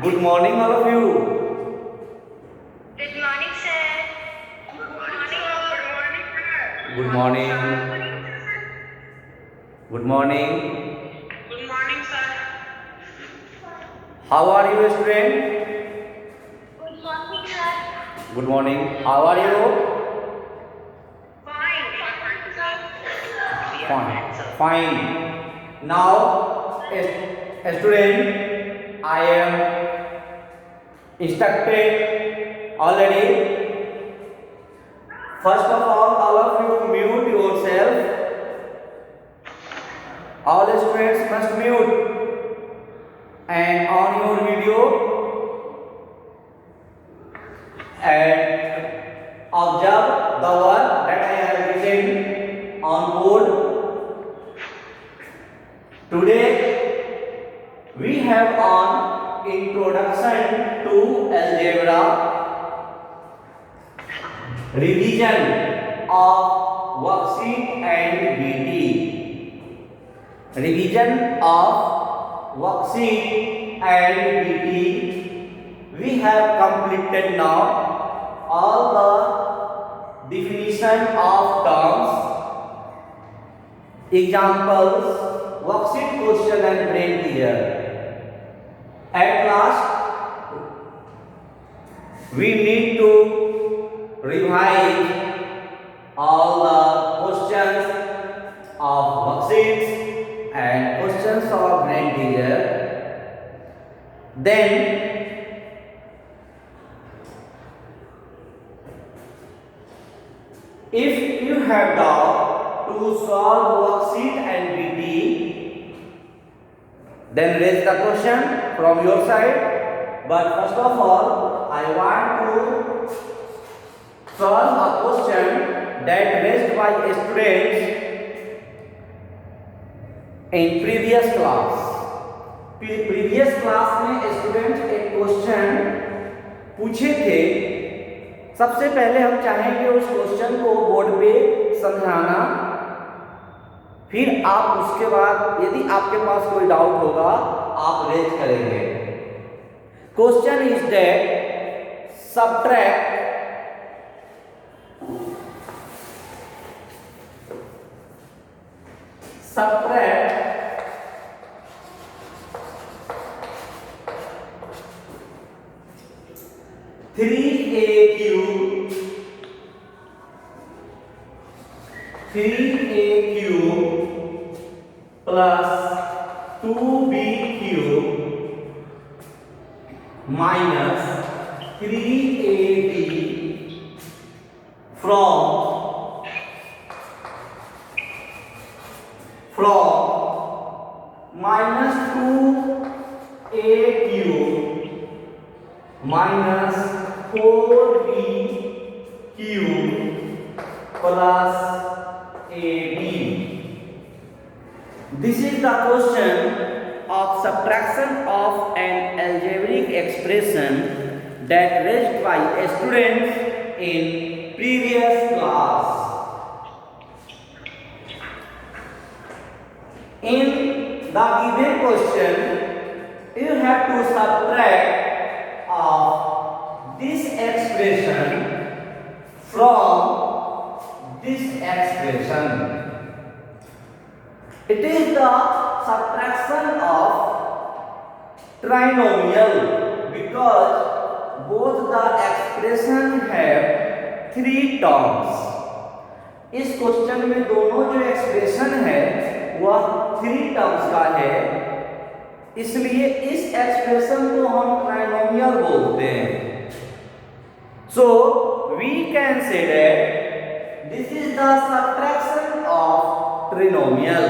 Good morning, all of you. Good morning, sir. Good morning, all. Good morning. Good morning. Good morning, sir. How are you, student? Good morning, sir. Good morning. How are you? Fine. Sir. We are Fine. fine, sir. Fine. Now, student, I am instructed already. First of all of you mute yourself. All students must mute and on your video and observe the word that I have written on board. Today we have on introduction to algebra, revision of worksheet and BT. Revision of worksheet and BT. We have completed now all the definition of terms, examples, worksheet question and brain teaser. At last, we need to revise all the questions of worksheets and questions of brain teaser. Then if you have doubt to solve worksheet and BT, then raise the question from your side. But first of all, I want to solve a question that raised by students in previous class. Previous class में students एक question पूछे थे। सबसे पहले हम चाहेंगे उस question को बोर्ड पे समझाना, फिर आप उसके बाद यदि आपके पास कोई डाउट होगा आप रेज करेंगे। Question is that subtract subtract 3a cube plus 2b cube minus 3ab from minus 2a cube minus 4b cube plus ab. This is the question of subtraction of an algebraic expression that raised by students in previous class. In the given question, you have to subtract this expression from this expression. It is the subtraction of trinomial because both the expression have 3 terms. इस question में दोनों जो expression है वह 3 terms का है, इसलिए इस एक्सप्रेशन को हम ट्राइनोमियल बोलते हैं। So we can say that this is the subtraction of trinomial.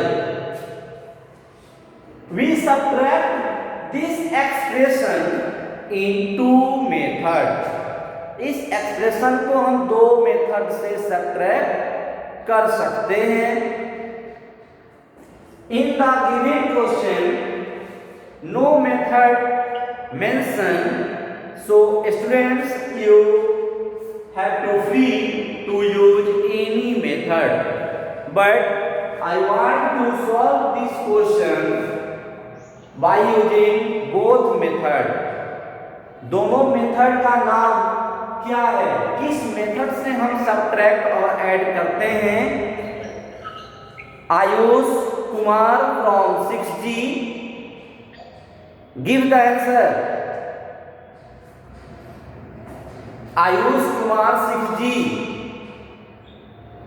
We subtract this expression in 2 method. इस एक्सप्रेशन को हम 2 मेथड से सब्ट्रैक्ट कर सकते हैं। In the given question, no method mentioned, so students you have to free to use any method. But I want to solve this question by using both methods. दोनों method का नाम क्या है? किस मेथड से हम सब्ट्रैक्ट और add करते हैं? Ayush Kumar from 6G, give the answer. Ayush Kumar 6G,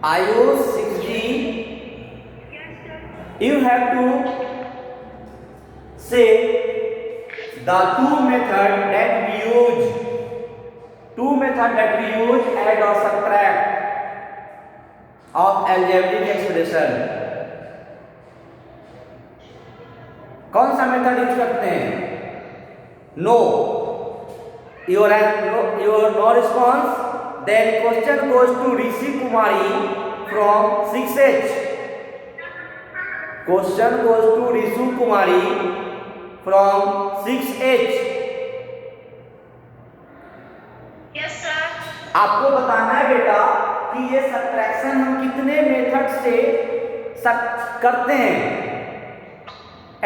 Ayush 6G, you have to say the two method that we use, add or subtract of algebraic expression। कौन सा मेथड यूज करते हैं? No, your no response, then question goes to Rishi Kumari from 6H। Question goes to Rishi Kumari from 6H। Yes, sir. आपको बताना है बेटा कि ये सब्ट्रैक्शन हम कितने मेथड से करते हैं।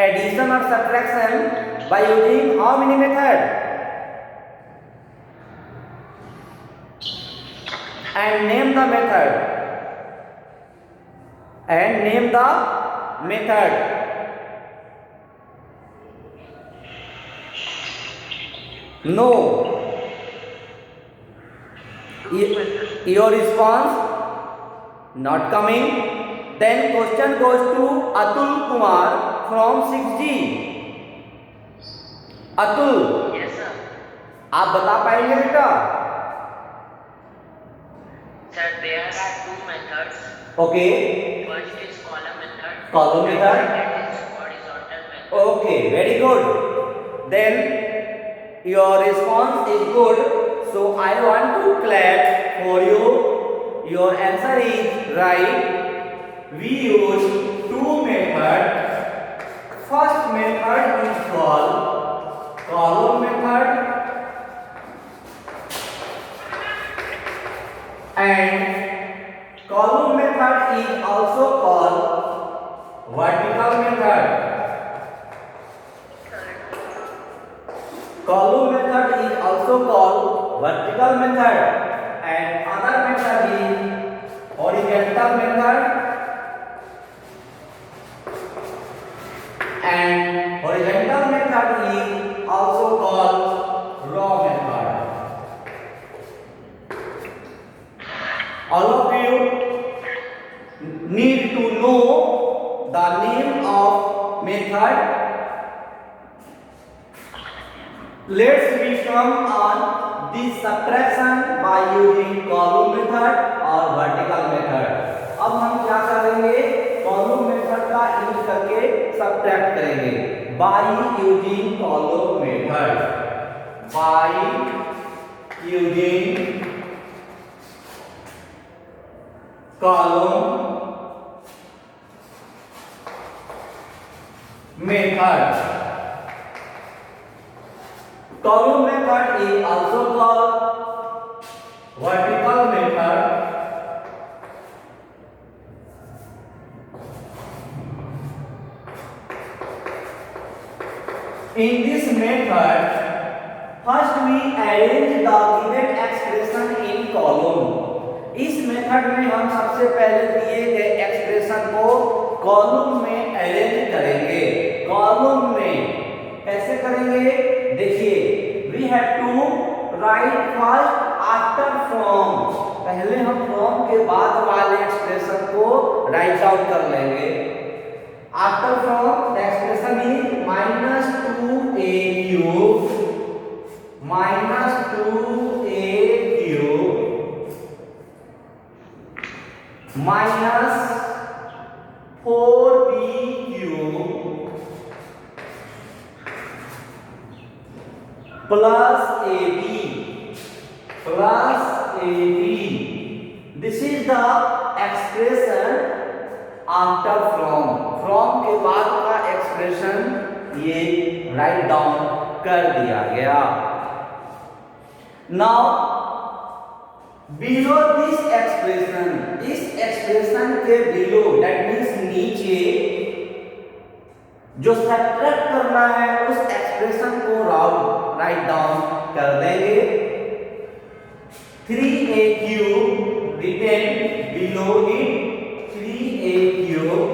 एडिशन और subtraction by using how many method? And name the method, no, your response not coming, then question goes to Atul Kumar from 6G। Atul, Yes, sir. आप बता पाएंगे बेटा? Sir, there are two methods. Okay, First is column method. Column method. Second is horizontal method. Okay, very good. Then your response is good, so I want to clap for you। Your answer is right। We use two methods। First method is called column method, and column method is also called vertical method। Column method is also called vertical method, and other method is horizontal method, and horizontal method is also called raw method। All of you need to know the name of method। Let's become on this subtraction by using column method और vertical method। अब हम क्या करेंगे? column method का use करके subtract करेंगे by using column method। by using column method। Column method is also called vertical method। In this method, first we arrange the given expression in column। इस method में हम सबसे पहले दिए गए एक्सप्रेशन को कॉलम में अरेंज करेंगे। कॉलम में कैसे करेंगे? देखिए, we have to write first after from। पहले हम from के बाद वाले एक्सप्रेशन को राइट डाउन कर लेंगे। after from the expression is -2a cube minus 4b cube plus ab। This is the expression after from के बाद का एक्सप्रेशन ये राइट डाउन कर दिया गया। नाउ बिलो दिस एक्सप्रेशन, इस एक्सप्रेशन के बिलो दैट मीन्स नीचे जो सब्ट्रैक्ट करना है उस एक्सप्रेशन को राइट डाउन कर देंगे। 3a cube written below it, 3a cube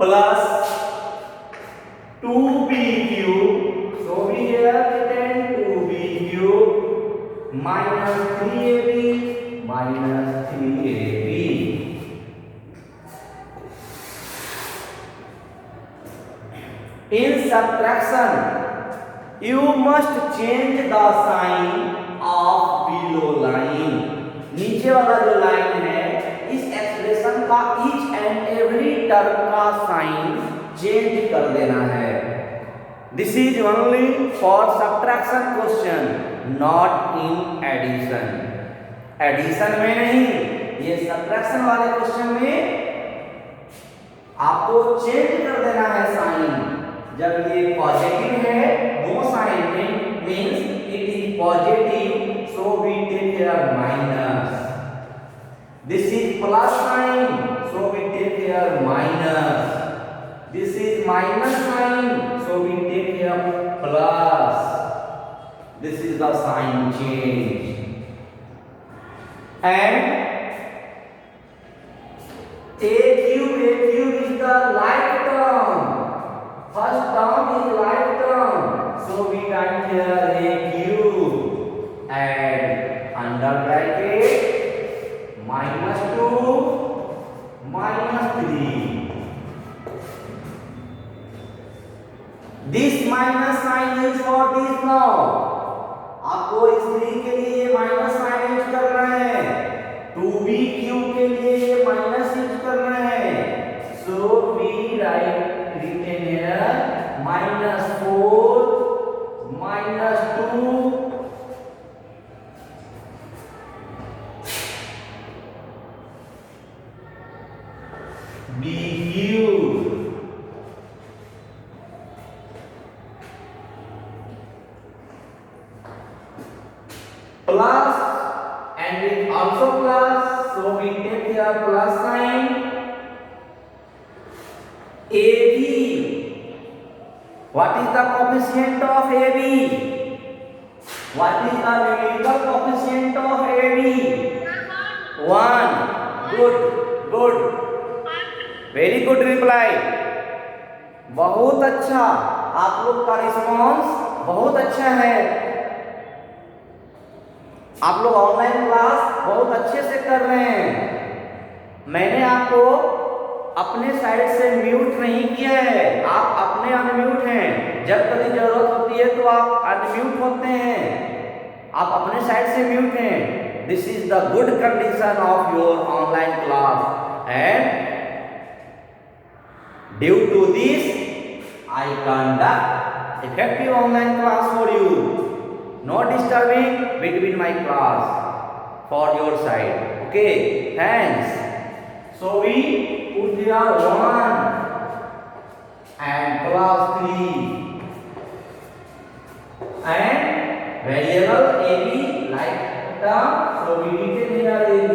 plus 2b cube, so we have written 2b cube minus 3ab minus 3ab. In subtraction, you must change the sign of below line. नीचे वाला जो line है, इस expression का each and every term का sign change कर देना है। This is only for subtraction question, not in addition. Addition में नहीं, ये सब्ट्रैक्शन वाले क्वेश्चन में आपको चेंज कर देना है साइन। जब ये पॉजिटिव है, no sign means it is positive, so we take here minus. This is plus sign, so we take here minus. This is minus sign, so we take here plus. This is the sign change. And a cube is the like term. First term is like term, so we write here a cube and under bracket minus 2 minus 3. This minus sign is for this now. आपको इस 3 के लिए minus sign use करना है, 2b cube के लिए ये minus use करना है। So we write written here minus 4 minus 2 b cube plus, and it also plus, so we take here plus sign. AB, what is the coefficient of AB? What is the numerical coefficient of AB? 1. Good, very good reply. बहुत अच्छा, आप लोग का response बहुत अच्छा है। आप लोग ऑनलाइन क्लास बहुत अच्छे से कर रहे हैं। मैंने आपको अपने साइड से म्यूट नहीं किया है, आप अपने अनम्यूट हैं। जब कभी जरूरत होती है तो आप अनम्यूट होते हैं, आप अपने साइड से म्यूट हैं। This is the good condition of your online class and due to this I conduct effective online class for you, no disturbing between my class for your side. Okay, thanks. So we put here 1 and plus 3 and variable AB like term, so we written here AB.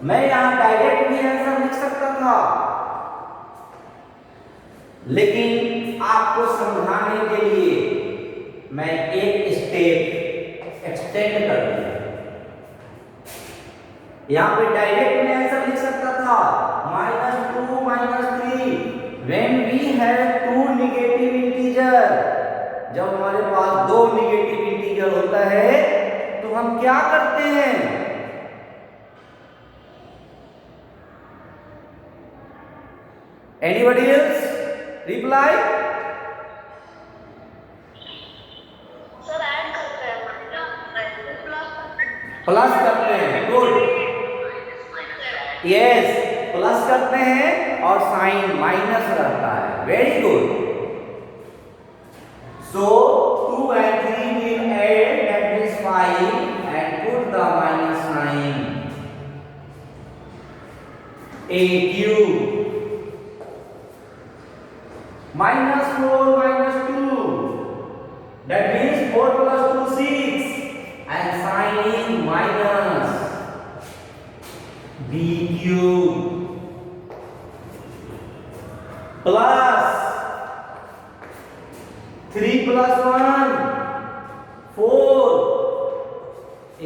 मैं यहाँ direct भी answer लिख सकता था, लेकिन आपको समझाने के लिए मैं एक स्टेप एक्सटेंड कर दिया। यहाँ पे डायरेक्ट में आंसर लिख सकता था -2 -3 when we have 2 negative integer. जब हमारे पास 2 नेगेटिव इंटीजर होता है तो हम क्या करते हैं? Anybody else reply? Sir add करते हैं, प्लस करते हैं। गुड, यस, प्लस करते हैं और साइन माइनस रहता है। Very good. So 2 and 3 will add, that means 5 and put the minus sign. A cube minus 4 minus 2, that means 4 plus 2 6 and sign is minus. B cube plus 3 plus 1 4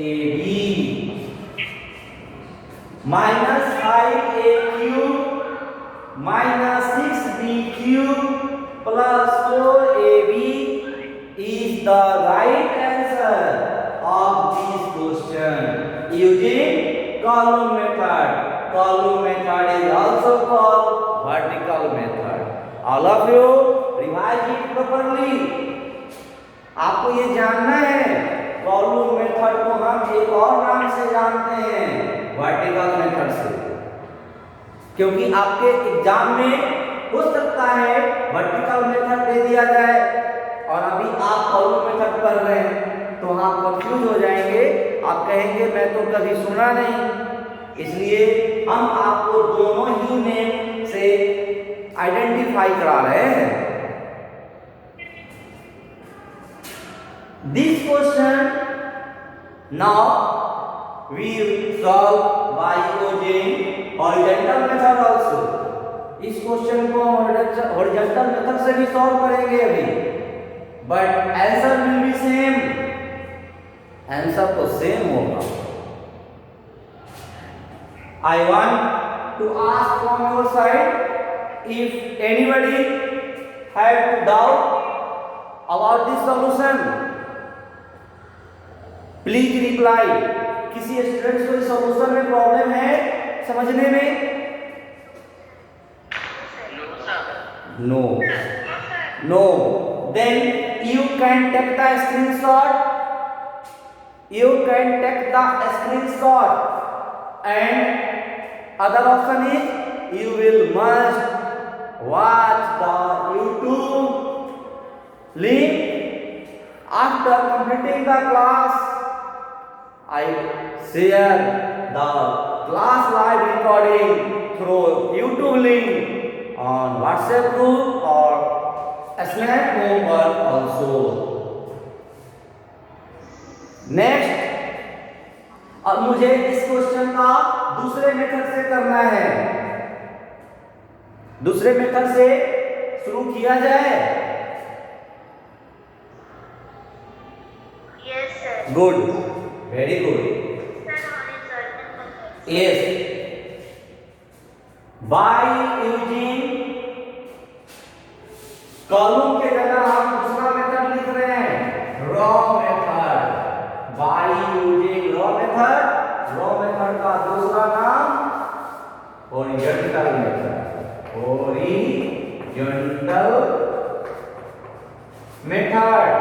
AB minus 5A cube minus 6B cube plus 4AB is the right answer of this question using column method. Column method is also called vertical method. All of you revise it properly. आपको ये जानना है column method को हम एक और नाम से जानते हैं वर्टिकल मेथड से, क्योंकि आपके एग्जाम में हो सकता है वर्टिकल मेथड दे दिया जाए और अभी आप कॉलम मेथड पढ़ रहे हैं तो आप कंफ्यूज हो जाएंगे, आप कहेंगे मैं तो कभी सुना नहीं। इसलिए हम आपको दोनों ही नेम से आइडेंटिफाई करा रहे हैं। This question now we will solve by using horizontal method also. इस क्वेश्चन को horizontal method से भी सॉल्व करेंगे अभी, but answer will be same. Answer तो सेम होगा। I want to ask from your side if anybody had doubt about this solution. Please reply. किसी students को इस सॉल्यूशन में प्रॉब्लम है समझने में? No no then you can take the screenshot, you can take the screenshot, and other option is you will must watch the YouTube link after completing the class. I share the class live recording through YouTube link on WhatsApp group or Snap homework also. Next, अब मुझे इस question का दूसरे method से करना है। दूसरे method से शुरू किया जाए? Yes, sir. Good, very good. Yes, by using column के जगह हम दूसरा मेथड लिख रहे हैं, raw method. By using raw method का दूसरा नाम horizontal method. Horizontal method.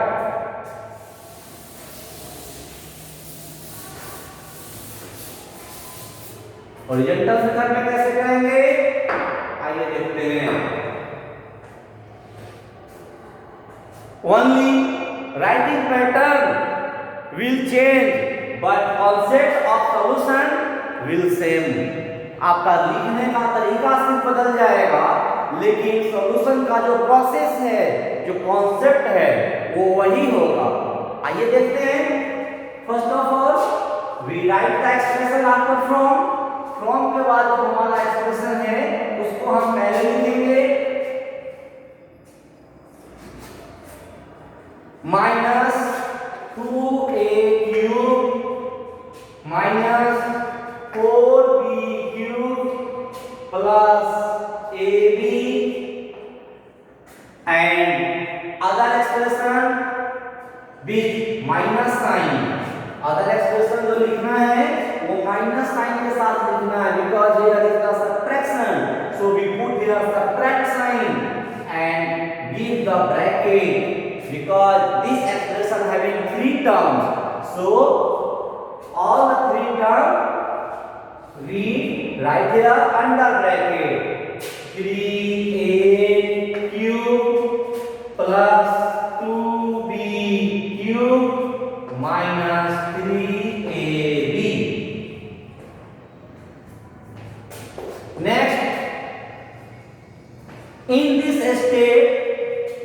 Horizontal method में कैसे करेंगे आइए देखते हैं। Only writing pattern will change but concept of solution will same. आपका लिखने का तरीका सिर्फ बदल जाएगा लेकिन सॉल्यूशन का जो प्रोसेस है, जो कॉन्सेप्ट है वो वही होगा। आइए देखते हैं। First of all we write the expression after from. From के बाद जो हमारा एक्सप्रेशन है उसको हम पहले लिखेंगे minus 2a cube minus 4b cube plus ab and other expression with minus sign। other expression जो लिखना है वो माइनस साइन के साथ लिखना है because here is the subtraction, so we put here subtract sign and give the bracket because this expression having 3 terms, so all the 3 terms we write here under bracket 3a cube plus 2b cube minus 3ab। next, in this state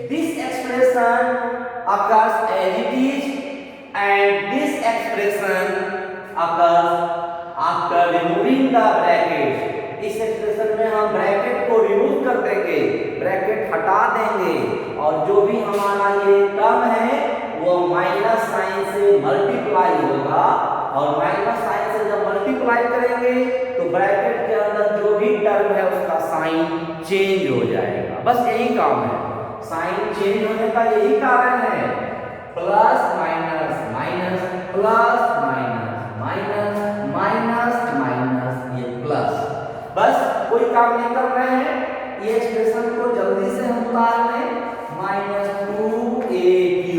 this expression occurs as it is and this expression occurs after removing the bracket। इस expression में हम bracket को remove कर देंगे bracket हटा देंगे और जो भी हमारा ये टर्म है वो माइनस साइन से मल्टीप्लाई होगा और माइनस साइन से जब मल्टीप्लाई करेंगे तो ब्रैकेट के अंदर जो भी टर्म है उसका साइन चेंज हो जाएगा। बस यही काम है, साइन चेंज होने का यही कारण है। Plus minus minus plus minus minus minus minus ये प्लस, बस कोई काम नहीं कर रहे हैं। ये एक्सप्रेशन को जल्दी से हम उतार लें। -2a³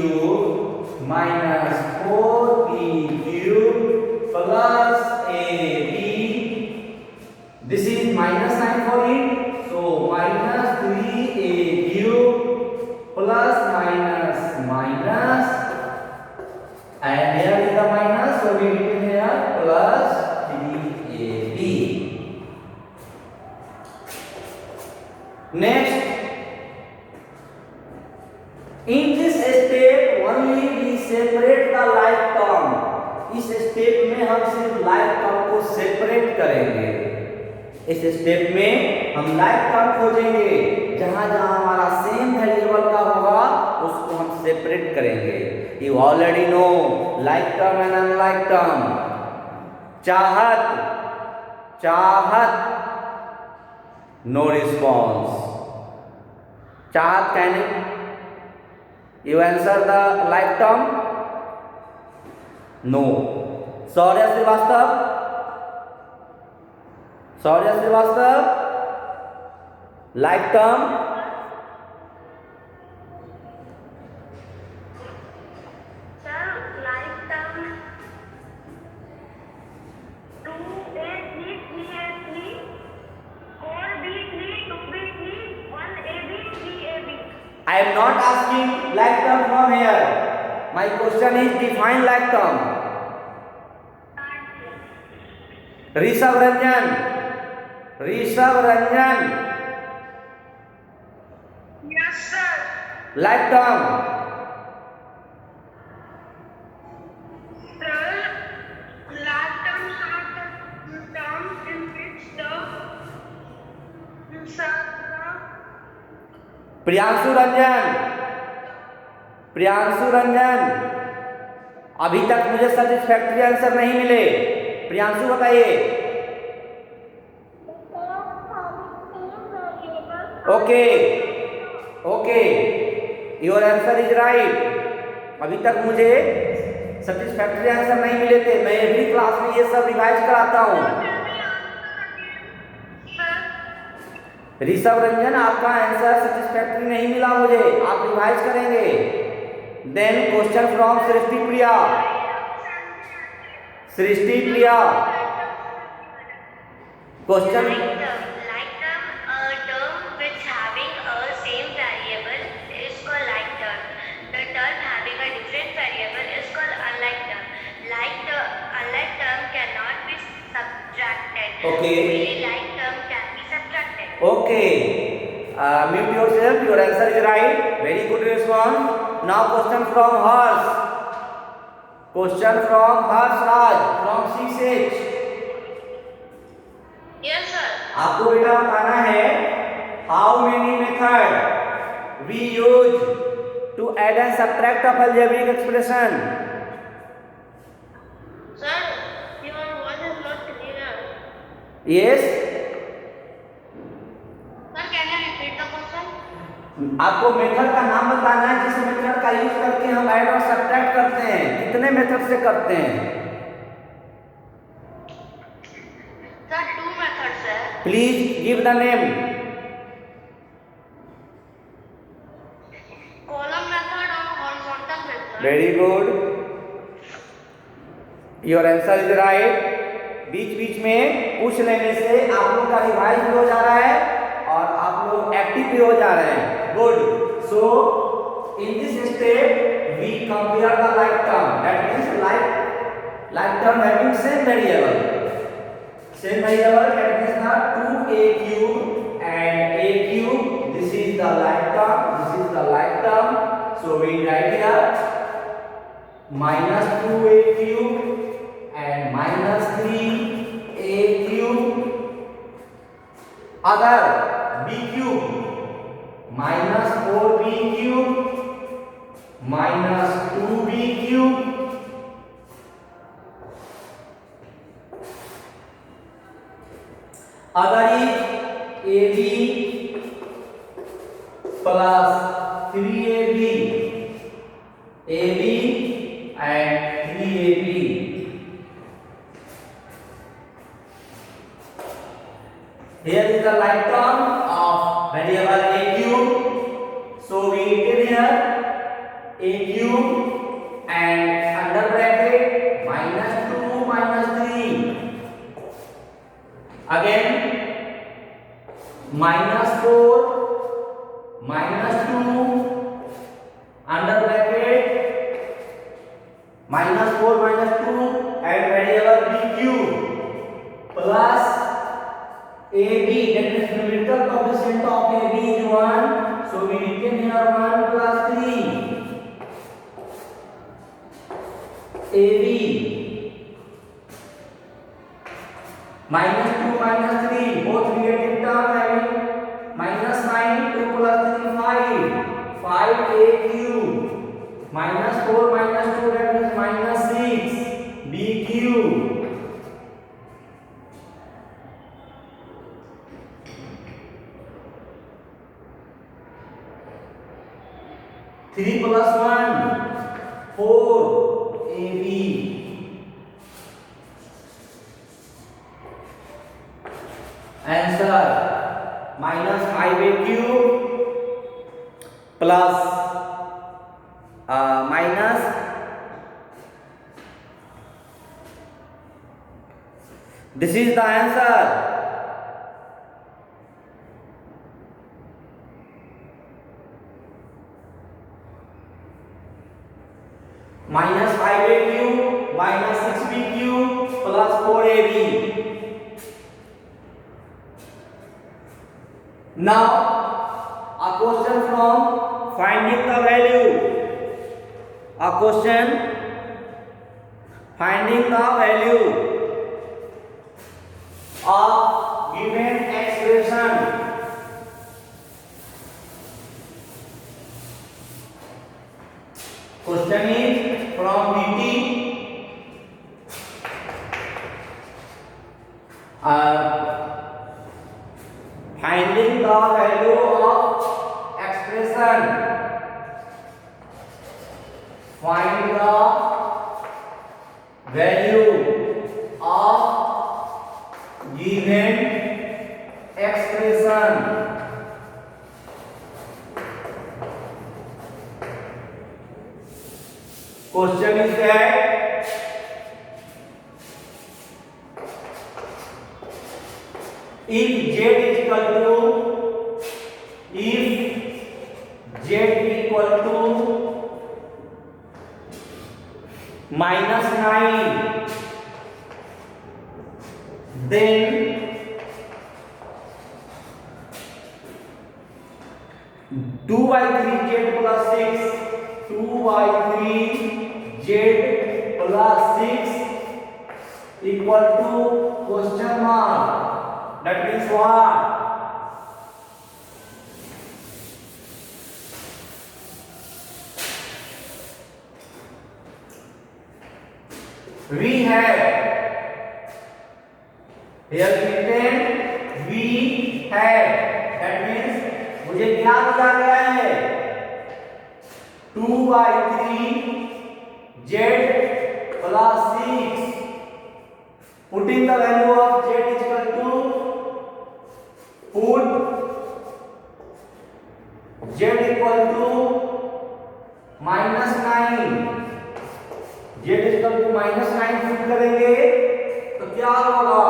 minus 4b³ plus ab, this is minus sign for it, so -3a³ plus minus minus and here is the minus, so we written here plus 3ab. Next, in this step only we separate the like term. इस step में हम सिर्फ like term को separate करेंगे। इस step में हम like term खोजेंगे, जहां जहां हमारा सेम वेरिएबल का होगा उसको हम सेपरेट करेंगे। You already know like term and unlike term. चाहत, चाहत, no response. चाहत can you answer the like term? No. सौर्य श्रीवास्तव, सौर्य Srivastava, like term? Sir, like term 2a3 3a3 4b3 2b3 1ab 3ab. I am not asking like term from here. My question is define like term. Rishabh Ranjan, Rishabh Ranjan, Yes, sir. like term. Sir, like terms are the terms in which the Priyanshu Ranjan, Priyanshu Ranjan, अभी तक मुझे satisfactory answer नहीं मिले। प्रियांशु बताइए। Okay okay, your answer is right. अभी तक मुझे satisfactory answer नहीं मिले थे। मैं एवरी क्लास में ये सब रिवाइज कराता हूँ। ऋषभ रंजन, आपका आंसर सेटिस्फैक्टरी नहीं मिला मुझे, आप रिवाइज करेंगे। Then question from Srishti Priya, Srishti Priya, question. like term, a term which having a same variable is called like term. The term having a different variable is called unlike term. Unlike term cannot be subtracted. Okay. Only like term can be subtracted. Okay, mute yourself. Your answer is right. Very good response. Now question from Harsh. Question from Harsh Raj from 6H. Yes, sir. आपको बेटा बताना है how many method we use to add and subtract of algebraic expression. Sir, your voice is not clear. Yes. Sir, can you repeat the question? आपको method का नाम बताना है जिस मेथड का यूज करके हम ऐड और सब्ट्रैक्ट करते हैं। कितने मेथड से करते हैं? Sir, two methods, sir. Please give the name. Column method or horizontal method. Very good, your answer is right. बीच बीच में पूछ लेने से आप लोग का रिवाइज भी हो जा रहा है और आप लोग एक्टिव भी हो जा रहे हैं। Good, so in this step we compare the like term, that means like term having same variable, that means the 2a³ and a³, this is the like term, this is the like term, so we write here -2a³ and -3a³, अगर b³ minus 4b cube minus 2b cube अगर AB plus 3AB AB and 3AB. Here is the like term of variable a cube. So we written here a cube and under bracket minus 2 minus 3. Again minus 4 minus 2 under bracket minus 4 minus 2 and variable b cube plus ab, that is numerical coefficient of ab is 1, so we written here 1 plus 3 ab minus 2 minus 3 both negative term having minus 9 2 plus 3 5 5a cube minus 4 minus 2 that means minus 6 b cube 3 plus 1 4 ab answer minus 5a cube plus minus this is the answer minus 5a cube minus 6b cube plus 4ab. Now a question from finding the value. A question finding the value of given expression. Question is from BT. Finding the value of expression. Find the value of given expression. Question is that if z is equal to minus 9 then 2 by 3 z plus 6 2 by 3 z plus 6 equal to question mark. That means what? We have here written we have, that means मुझे क्या दिया गया है 2 by 3 z plus 6 putting the value of z is equal to put z equal to minus 9 z is equal to minus 9 put करेंगे तो क्या होगा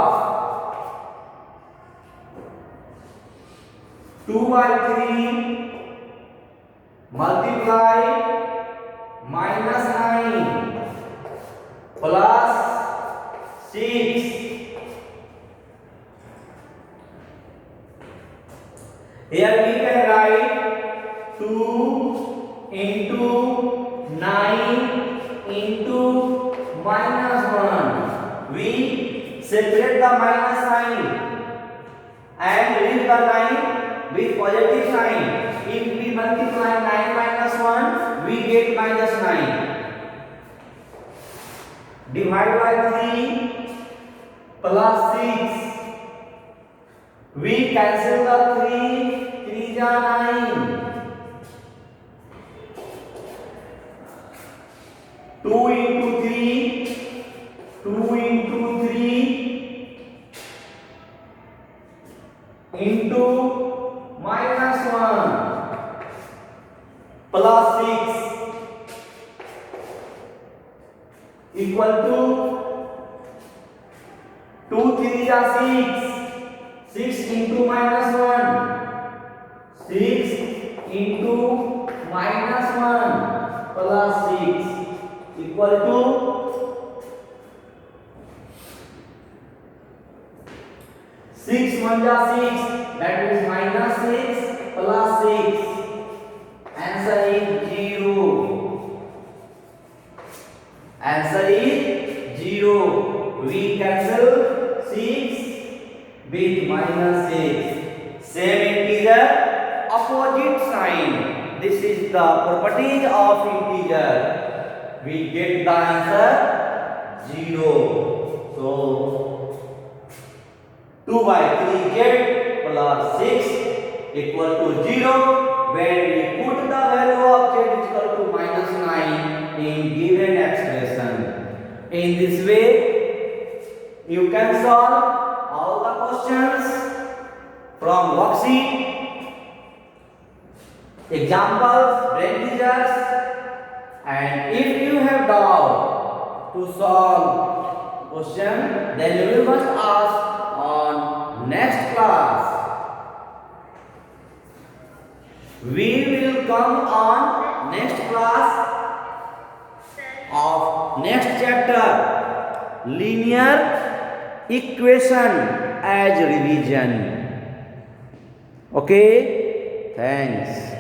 2 by 3 multiply minus 9 plus 6 here we can write 2 into 9 into minus 1. We separate the minus sign and leave the line with positive sign. If we multiply 9 minus 1, we get minus 9. Divide by 3 plus 6. We cancel the 3, 3 ja 9. 2 into 3, 2 into 3 into minus 1 plus 6 equal to 2 3 ja 6. 6 into minus 1, 6 into minus 1 plus 6 equal to 6 1 ja 6, that is minus 6 plus 6. Answer is 0. Answer is 0. We cancel 6 with minus 6. Same integer, opposite sign. This is the properties of integer. We get the answer 0. So 2 by 3z plus 6 equal to 0 when we put the value of z is equal to minus 9 in given expression. In this way, you can solve all the questions from worksheet, examples, brain teasers, and if you have doubt to solve question, then you will must ask on next class. We will come on next class of next chapter, linear equation as revision. Okay, thanks.